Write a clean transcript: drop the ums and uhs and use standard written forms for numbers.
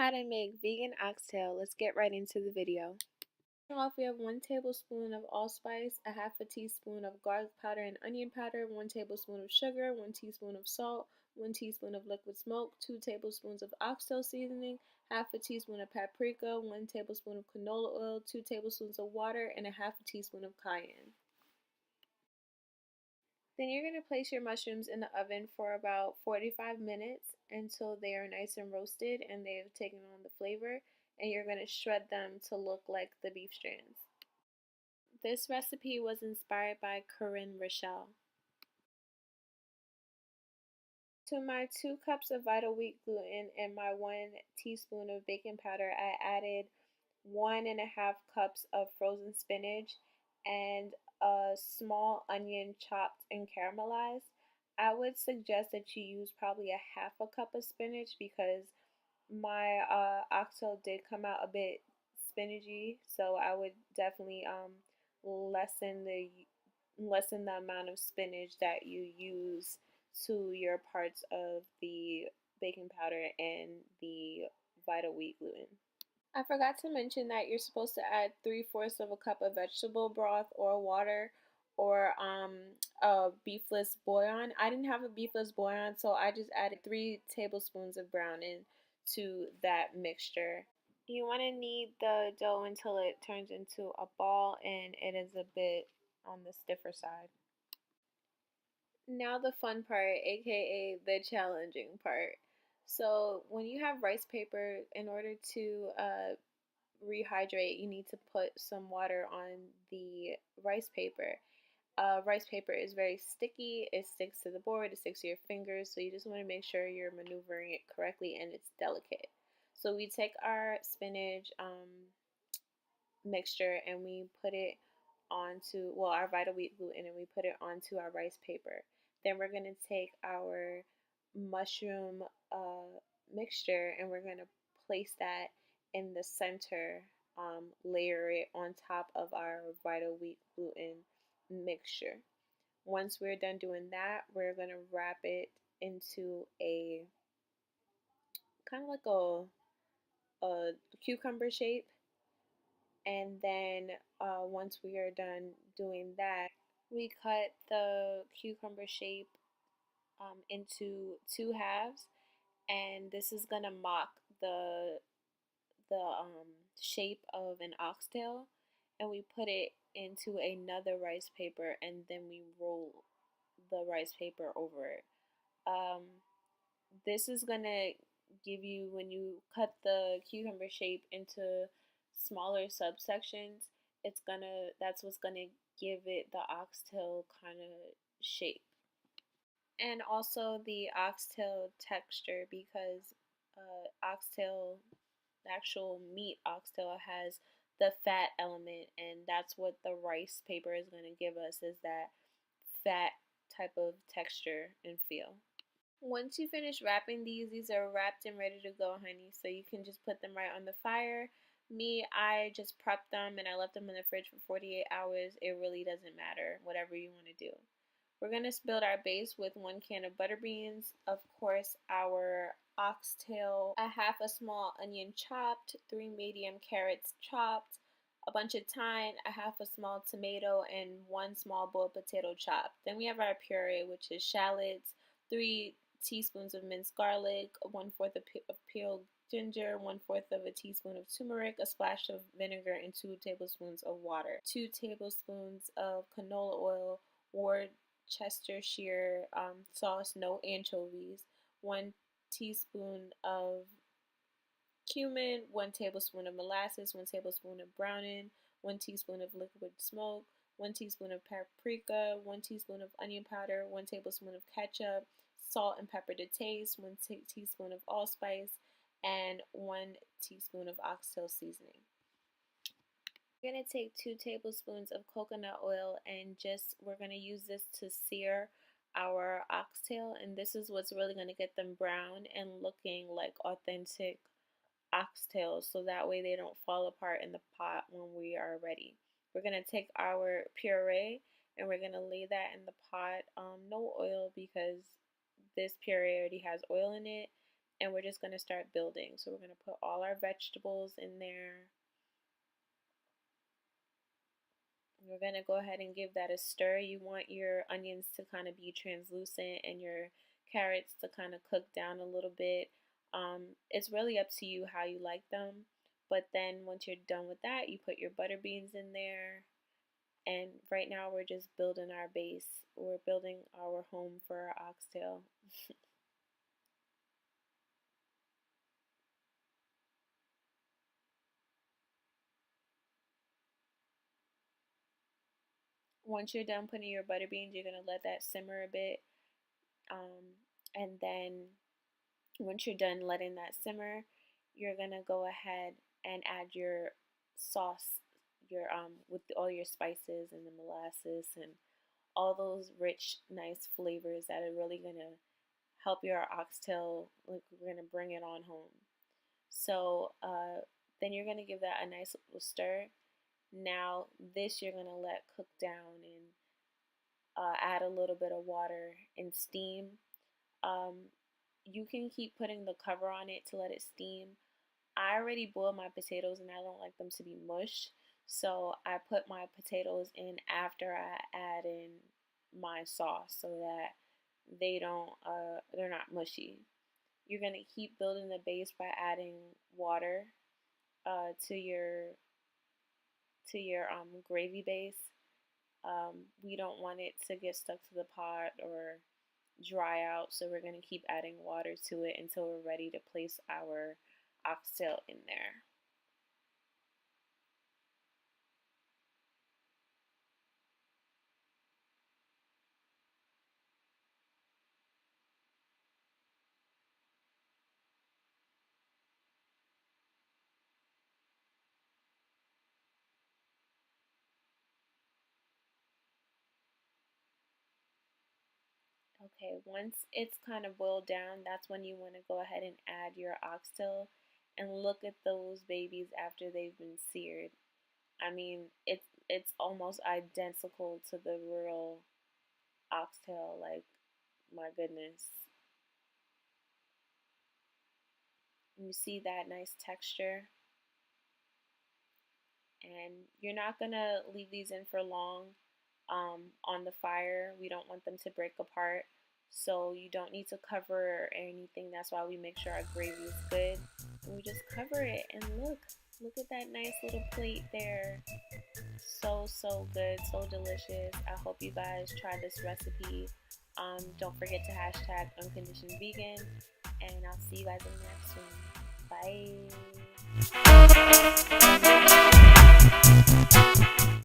How to make vegan oxtail. Let's get right into the video. Starting off, we have 1 tablespoon of allspice, a half a teaspoon of garlic powder and onion powder, 1 tablespoon of sugar, 1 teaspoon of salt, 1 teaspoon of liquid smoke, 2 tablespoons of oxtail seasoning, half a teaspoon of paprika, 1 tablespoon of canola oil, 2 tablespoons of water, and a half a teaspoon of cayenne. Then you're going to place your mushrooms in the oven for about 45 minutes until they are nice and roasted and they have taken on the flavor, and you're going to shred them to look like the beef strands. This recipe was inspired by Corinne Rochelle. To my 2 cups of vital wheat gluten and my 1 teaspoon of baking powder, I added 1.5 cups of frozen spinach and a small onion chopped and caramelized. I would suggest that you use probably a half a cup of spinach because my oxtail did come out a bit spinachy, so I would definitely lessen the amount of spinach that you use to your parts of the baking powder and the vital wheat gluten. I forgot to mention that you're supposed to add 3/4 of a cup of vegetable broth or water or a beefless bouillon. I didn't have a beefless bouillon, so I just added 3 tablespoons of browning to that mixture. You want to knead the dough until it turns into a ball and it is a bit on the stiffer side. Now the fun part, aka the challenging part. So when you have rice paper, in order to rehydrate, you need to put some water on the rice paper. Rice paper is very sticky, it sticks to the board, it sticks to your fingers, so you just want to make sure you're maneuvering it correctly and it's delicate. So we take our spinach mixture and we put it onto, well, our vital wheat gluten, and we put it onto our rice paper. Then we're going to take our mushroom mixture and we're going to place that in the center, layer it on top of our vital wheat gluten mixture. Once we're done doing that, we're going to wrap it into a kind of like a cucumber shape. And then once we are done doing that, we cut the cucumber shape into 2 halves, and this is gonna mock the shape of an oxtail, and we put it into another rice paper and then we roll the rice paper over it. This is gonna give you, when you cut the cucumber shape into smaller subsections, that's what's gonna give it the oxtail kind of shape. And also the oxtail texture, because oxtail, the actual meat oxtail, has the fat element, and that's what the rice paper is going to give us, is that fat type of texture and feel. Once you finish wrapping these are wrapped and ready to go, honey, so you can just put them right on the fire. Me, I just prepped them and I left them in the fridge for 48 hours. It really doesn't matter, whatever you want to do. We're going to build our base with 1 can of butter beans, of course our oxtail, a half a small onion chopped, 3 medium carrots chopped, a bunch of thyme, a half a small tomato, and 1 small boiled potato chopped. Then we have our puree, which is shallots, 3 teaspoons of minced garlic, 1/4 of peeled ginger, 1/4 of a teaspoon of turmeric, a splash of vinegar, and 2 tablespoons of water. 2 tablespoons of canola oil, Worcestershire sauce, no anchovies, 1 teaspoon of cumin, 1 tablespoon of molasses, 1 tablespoon of browning, 1 teaspoon of liquid smoke, 1 teaspoon of paprika, 1 teaspoon of onion powder, 1 tablespoon of ketchup, salt and pepper to taste, 1 teaspoon of allspice, and 1 teaspoon of oxtail seasoning. We're going to take 2 tablespoons of coconut oil and we're going to use this to sear our oxtail, and this is what's really going to get them brown and looking like authentic oxtails, so that way they don't fall apart in the pot when we are ready. We're going to take our puree and we're going to lay that in the pot. No oil, because this puree already has oil in it. and we're just going to start building. So we're going to put all our vegetables in there. We're going to go ahead and give that a stir. You want your onions to kind of be translucent and your carrots to kind of cook down a little bit. It's really up to you how you like them. But then once you're done with that, you put your butter beans in there. And right now we're just building our base. We're building our home for our oxtail. Once you're done putting your butter beans, you're going to let that simmer a bit. And then once you're done letting that simmer, you're going to go ahead and add your sauce, your with all your spices and the molasses and all those rich, nice flavors that are really going to help your oxtail. Like, we're going to bring it on home. So then you're going to give that a nice little stir. Now this you're going to let cook down and add a little bit of water and steam. You can keep putting the cover on it to let it steam. I already boiled my potatoes and I don't like them to be mush, so I put my potatoes in after I add in my sauce so that they're not mushy. You're gonna keep building the base by adding water to your gravy base. We don't want it to get stuck to the pot or dry out, so we're going to keep adding water to it until we're ready to place our oxtail in there. Okay, once it's kind of boiled down, that's when you want to go ahead and add your oxtail and look at those babies after they've been seared. I mean, it's almost identical to the real oxtail. Like, my goodness. You see that nice texture? And you're not gonna leave these in for long on the fire. We don't want them to break apart, so you don't need to cover or anything. That's why we make sure our gravy is good, and we just cover it. And look at that nice little plate there. So good, so delicious. I hope you guys try this recipe. Don't forget to hashtag unconditioned vegan, and I'll see you guys in the next one. Bye.